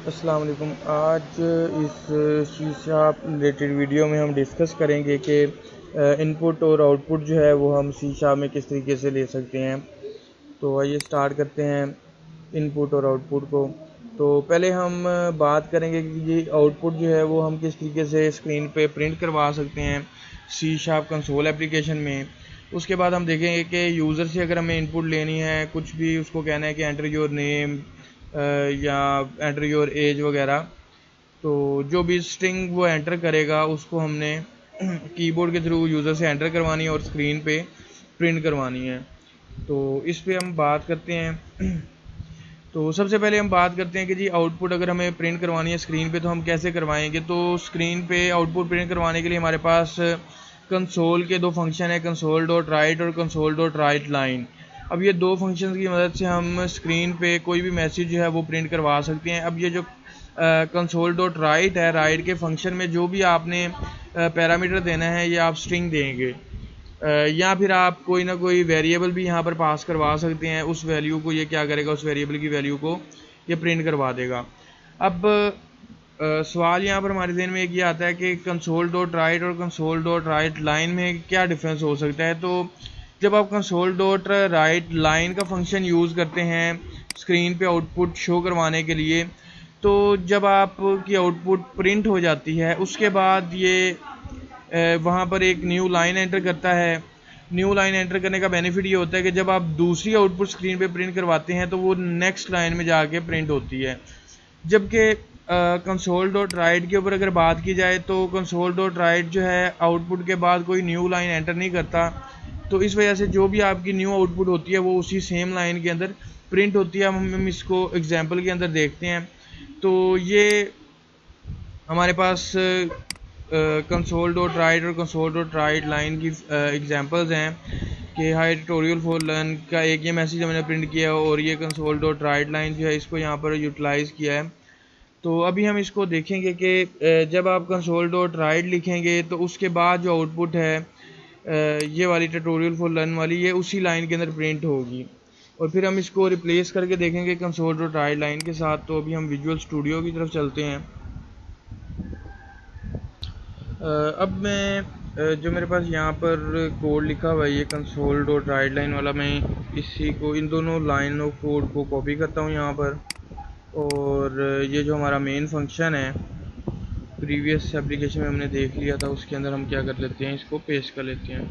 अस्सलाम वालेकुम। आज इस शीशा रिलेटेड वीडियो में हम डिस्कस करेंगे कि इनपुट और आउटपुट जो है वो हम शीशा में किस तरीके से ले सकते हैं। तो आइए स्टार्ट करते हैं इनपुट और आउटपुट को। तो पहले हम बात करेंगे कि ये आउटपुट जो है वो हम किस तरीके से स्क्रीन पे प्रिंट करवा सकते हैं सी शार्प कंसोल एप्लीकेशन में। उसके बाद हम देखेंगे कि यूज़र से अगर हमें इनपुट लेनी है, कुछ भी उसको कहना है कि एंटर योर नेम या एंटर योर एज वगैरह, तो जो भी स्ट्रिंग वो एंटर करेगा उसको हमने कीबोर्ड के थ्रू यूज़र से एंटर करवानी है और स्क्रीन पे प्रिंट करवानी है। तो इस पे हम बात करते हैं। तो सबसे पहले हम बात करते हैं कि जी आउटपुट अगर हमें प्रिंट करवानी है स्क्रीन पे तो हम कैसे करवाएंगे। तो स्क्रीन पे आउटपुट प्रिंट करवाने के लिए हमारे पास कंसोल के दो फंक्शन है, कंसोल डॉट राइट और कंसोल डॉट राइट लाइन। अब ये दो फंक्शंस की मदद से हम स्क्रीन पे कोई भी मैसेज जो है वो प्रिंट करवा सकते हैं। अब ये जो कंसोल डॉट राइट है, राइट के फंक्शन में जो भी आपने पैरामीटर देना है ये आप स्ट्रिंग देंगे, या फिर आप कोई ना कोई वेरिएबल भी यहाँ पर पास करवा सकते हैं। उस वैल्यू को ये क्या करेगा, उस वेरिएबल की वैल्यू को ये प्रिंट करवा देगा। अब सवाल यहाँ पर हमारे ज़हन में एक ये आता है कि कंसोल डॉट राइट और कंसोल डॉट राइट लाइन में क्या डिफरेंस हो सकता है। तो जब आप कंसोल डॉट राइट लाइन का फंक्शन यूज़ करते हैं स्क्रीन पे आउटपुट शो करवाने के लिए, तो जब आपकी आउटपुट प्रिंट हो जाती है उसके बाद ये वहाँ पर एक न्यू लाइन एंटर करता है। न्यू लाइन एंटर करने का बेनिफिट ये होता है कि जब आप दूसरी आउटपुट स्क्रीन पे प्रिंट करवाते हैं तो वो नेक्स्ट लाइन में जाके प्रिंट होती है। जबकि कंसोल डॉट राइट के ऊपर अगर बात की जाए तो कंसोल डॉट राइट जो है आउटपुट के बाद कोई न्यू लाइन एंटर नहीं करता। तो इस वजह से जो भी आपकी न्यू आउटपुट होती है वो उसी सेम लाइन के अंदर प्रिंट होती है। हम इसको एग्जाम्पल के अंदर देखते हैं। तो ये हमारे पास कंसोल डॉट राइट और कंसोल डॉट राइट लाइन की एग्जांपल्स हैं कि हाई ट्यूटोरियल फॉर लर्न का एक ये मैसेज हमने प्रिंट किया है और ये कंसोल डॉट राइट लाइन जो है इसको यहाँ पर यूटिलाइज़ किया है। तो अभी हम इसको देखेंगे कि जब आप कंसोल डॉट राइट लिखेंगे तो उसके बाद जो आउटपुट है ये वाली ट्यूटोरियल फॉर लर्न वाली, ये उसी लाइन के अंदर प्रिंट होगी। और फिर हम इसको रिप्लेस करके देखेंगे कंसोल डॉट राइट लाइन के साथ। तो अभी हम विजुअल स्टूडियो की तरफ चलते हैं। अब मैं जो मेरे पास यहाँ पर कोड लिखा हुआ है ये कंसोल डॉट राइट लाइन वाला, मैं इसी को इन दोनों लाइन ऑफ कोड को कॉपी करता हूँ यहाँ पर। और ये जो हमारा मेन फंक्शन है प्रीवियस एप्लीकेशन में हमने देख लिया था, उसके अंदर हम क्या कर लेते हैं, इसको पेस्ट कर लेते हैं।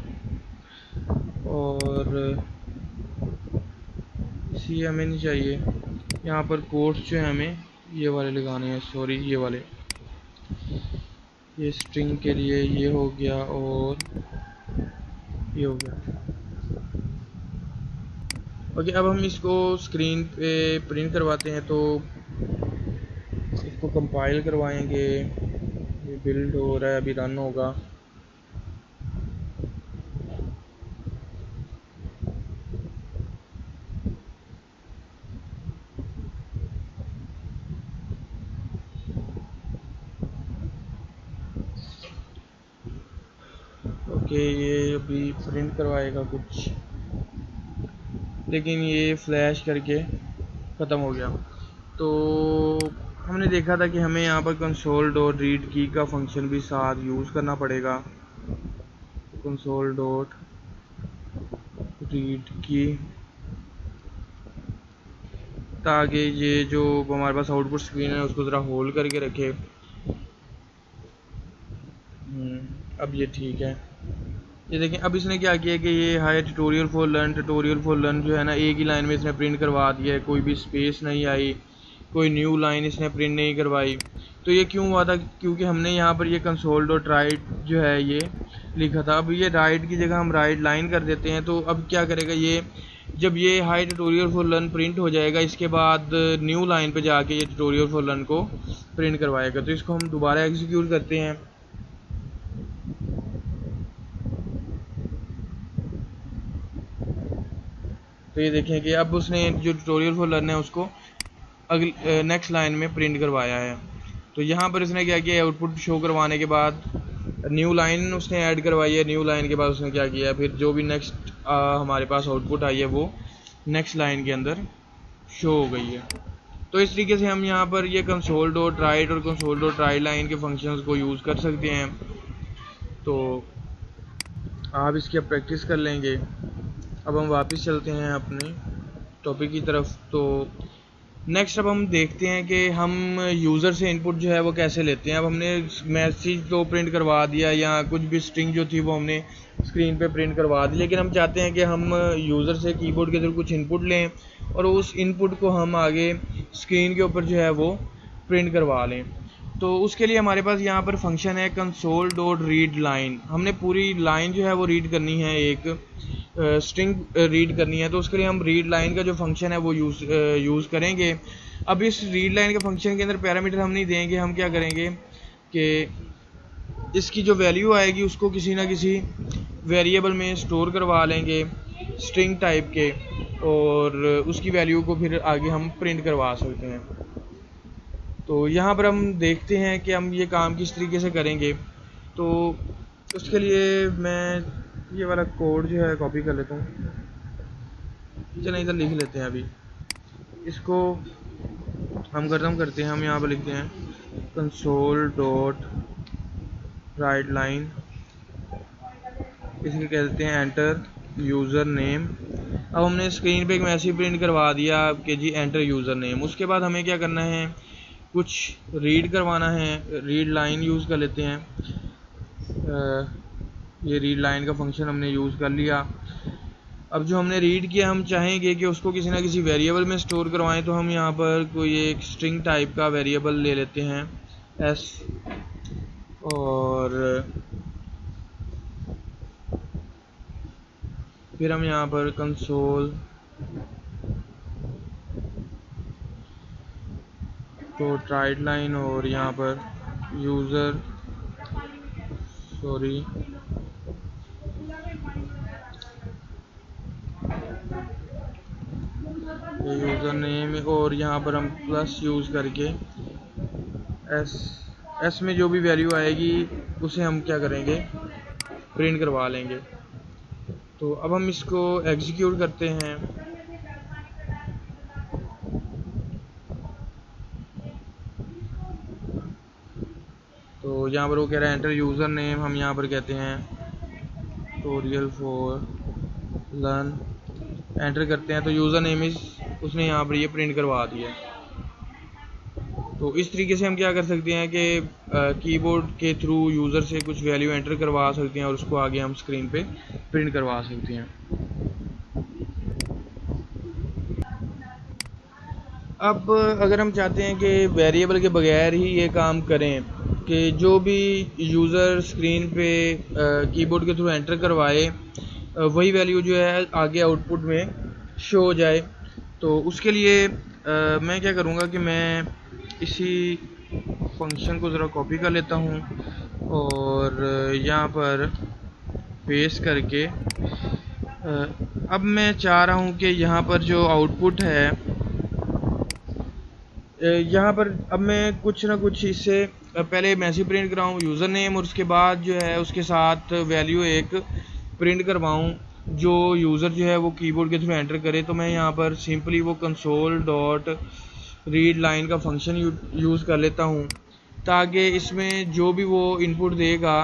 और इसी हमें नहीं चाहिए, यहाँ पर कोड्स जो है हमें ये वाले लगाने हैं, सॉरी ये वाले, ये स्ट्रिंग के लिए ये हो गया और ये हो गया। ओके, अब हम इसको स्क्रीन पे प्रिंट करवाते हैं। तो इसको कंपाइल करवाएंगे, ये बिल्ड हो रहा है, अभी रन होगा। ओके, ये अभी प्रिंट करवाएगा कुछ, लेकिन ये फ्लैश करके ख़त्म हो गया। तो हमने देखा था कि हमें यहाँ पर कंसोल डॉट रीड की का फंक्शन भी साथ यूज़ करना पड़ेगा। कंसोल डॉट रीड की, ताकि ये जो हमारे पास आउटपुट स्क्रीन है उसको ज़रा होल्ड करके रखे। अब ये ठीक है। ये देखें, अब इसने क्या किया कि ये हाई ट्यूटोरियल फॉर लर्न जो है ना, एक ही लाइन में इसने प्रिंट करवा दिया है, कोई भी स्पेस नहीं आई, कोई न्यू लाइन इसने प्रिंट नहीं करवाई। तो ये क्यों हुआ था, क्योंकि हमने यहाँ पर ये कंसोल डॉट राइट जो है ये लिखा था। अब ये राइट की जगह हम राइट लाइन कर देते हैं। तो अब क्या करेगा ये, जब ये high tutorial for learn print हो जाएगा इसके बाद न्यू लाइन पे जाके ये ट्यूटोरियल फॉर लर्न को प्रिंट करवाएगा। तो इसको हम दोबारा एग्जीक्यूट करते हैं। तो ये देखें कि अब उसने जो ट्यूटोरियल फॉर लर्न है उसको अगली नेक्स्ट लाइन में प्रिंट करवाया है। तो यहाँ पर उसने क्या किया, आउटपुट शो करवाने के बाद न्यू लाइन उसने ऐड करवाई है। न्यू लाइन के बाद उसने क्या किया, फिर जो भी नेक्स्ट हमारे पास आउटपुट आई है वो नेक्स्ट लाइन के अंदर शो हो गई है। तो इस तरीके से हम यहाँ पर ये कंसोल डॉट राइट और कंसोल डॉट राइट लाइन के फंक्शंस को यूज़ कर सकते हैं। तो आप इसकी अब प्रैक्टिस कर लेंगे। अब हम वापस चलते हैं अपने टॉपिक की तरफ। तो नेक्स्ट अब हम देखते हैं कि हम यूज़र से इनपुट जो है वो कैसे लेते हैं। अब हमने मैसेज तो प्रिंट करवा दिया या कुछ भी स्ट्रिंग जो थी वो हमने स्क्रीन पे प्रिंट करवा दी, लेकिन हम चाहते हैं कि हम यूज़र से कीबोर्ड के थ्रू कुछ इनपुट लें और उस इनपुट को हम आगे स्क्रीन के ऊपर जो है वो प्रिंट करवा लें। तो उसके लिए हमारे पास यहाँ पर फंक्शन है कंसोल डॉट रीड लाइन। हमने पूरी लाइन जो है वो रीड करनी है, एक स्ट्रिंग रीड करनी है। तो उसके लिए हम रीड लाइन का जो फंक्शन है वो यूज़ करेंगे। अब इस रीड लाइन के फंक्शन के अंदर पैरामीटर हम नहीं देंगे, हम क्या करेंगे कि इसकी जो वैल्यू आएगी उसको किसी ना किसी वेरिएबल में स्टोर करवा लेंगे स्ट्रिंग टाइप के, और उसकी वैल्यू को फिर आगे हम प्रिंट करवा सकते हैं। तो यहाँ पर हम देखते हैं कि हम ये काम किस तरीके से करेंगे। तो उसके लिए मैं ये वाला कोड जो है कॉपी कर लेता हूँ। चलिए इधर लिख लेते हैं। अभी इसको हम खत्म करते हैं। हम यहाँ पर लिखते हैं कंसोल डॉट राइट लाइन, इसके कहते हैं एंटर यूज़र नेम। अब हमने स्क्रीन पे एक मैसेज प्रिंट करवा दिया कि जी एंटर यूज़र नेम। उसके बाद हमें क्या करना है, कुछ रीड करवाना है। रीड लाइन यूज़ कर लेते हैं। ये रीड लाइन का फंक्शन हमने यूज़ कर लिया। अब जो हमने रीड किया हम चाहेंगे कि उसको किसी ना किसी वेरिएबल में स्टोर करवाएं, तो हम यहाँ पर कोई एक स्ट्रिंग टाइप का वेरिएबल ले लेते हैं एस, और फिर हम यहाँ पर कंसोल तो राइट लाइन और यहाँ पर यूज़र यूज़र नेम, और यहाँ पर हम प्लस यूज़ करके एस में जो भी वैल्यू आएगी उसे हम क्या करेंगे, प्रिंट करवा लेंगे। तो अब हम इसको एग्जीक्यूट करते हैं। तो यहाँ पर वो कह रहा है एंटर यूज़र नेम, हम यहाँ पर कहते हैं ट्यूटोरियल फॉर लर्न, एंटर करते हैं। तो यूज़र नेम इस उसने यहाँ पर ये प्रिंट करवा दिया। तो इस तरीके से हम क्या कर सकते हैं कि कीबोर्ड के थ्रू यूज़र से कुछ वैल्यू एंटर करवा सकते हैं और उसको आगे हम स्क्रीन पे प्रिंट करवा सकते हैं। अब अगर हम चाहते हैं कि वेरिएबल के बगैर ही ये काम करें, कि जो भी यूज़र स्क्रीन पे कीबोर्ड के थ्रू एंटर करवाए वही वैल्यू जो है आगे आउटपुट में शो हो जाए, तो उसके लिए मैं क्या करूँगा कि मैं इसी फंक्शन को ज़रा कॉपी कर लेता हूँ और यहाँ पर पेस्ट करके अब मैं चाह रहा हूँ कि यहाँ पर जो आउटपुट है यहाँ पर अब मैं कुछ ना कुछ इससे पहले मैसेज प्रिंट कराऊँ यूज़र नेम, और उसके बाद जो है उसके साथ वैल्यू एक प्रिंट करवाऊँ जो यूज़र जो है वो कीबोर्ड के थ्रू एंटर करे। तो मैं यहाँ पर सिंपली वो कंसोल डॉट रीड लाइन का फंक्शन यूज़ कर लेता हूँ, ताकि इसमें जो भी वो इनपुट देगा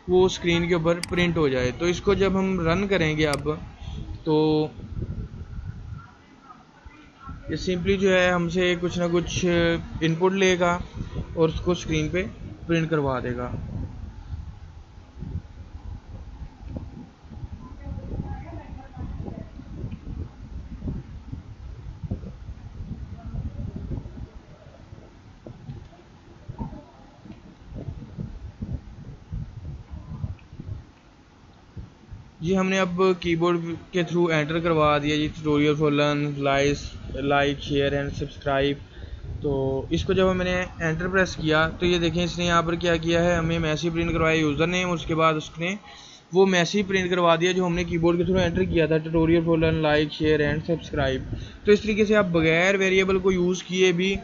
वो स्क्रीन के ऊपर प्रिंट हो जाए। तो इसको जब हम रन करेंगे अब, तो ये सिंपली जो है हमसे कुछ ना कुछ इनपुट लेगा और उसको स्क्रीन पे प्रिंट करवा देगा। ये हमने अब कीबोर्ड के थ्रू एंटर करवा दिया G tutorial for learn like share and subscribe. तो इसको जब मैंने एंटर प्रेस किया तो ये देखें इसने यहाँ पर क्या किया है, हमें मैसेज प्रिंट करवाया यूज़र नेम, उसके बाद उसने वो मैसेज प्रिंट करवा दिया जो हमने कीबोर्ड के थ्रू एंटर किया था, tutorial for learn like share and subscribe. तो इस तरीके से आप बगैर वेरिएबल को यूज़ किए भी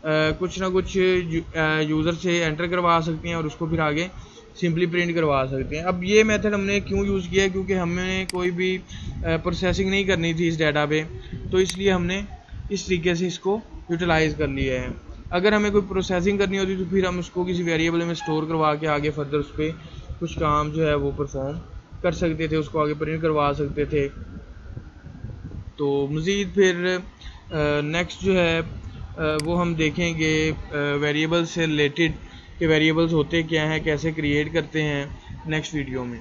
कुछ ना कुछ यूज़र से एंटर करवा सकते हैं और उसको फिर आगे सिंपली प्रिंट करवा सकते हैं। अब ये मेथड हमने क्यों यूज़ किया है, क्योंकि हमें कोई भी प्रोसेसिंग नहीं करनी थी इस डाटा पे, तो इसलिए हमने इस तरीके से इसको यूटिलाइज़ कर लिया है। अगर हमें कोई प्रोसेसिंग करनी होती तो फिर हम उसको किसी वेरिएबल में स्टोर करवा के आगे फर्दर उस पर कुछ काम जो है वो परफॉर्म कर सकते थे, उसको आगे प्रिंट करवा सकते थे। तो मज़ीद फिर नेक्स्ट जो है वो हम देखेंगे वेरिएबल से रिलेटेड कि वेरिएबल्स होते क्या हैं, कैसे क्रिएट करते हैं नेक्स्ट वीडियो में।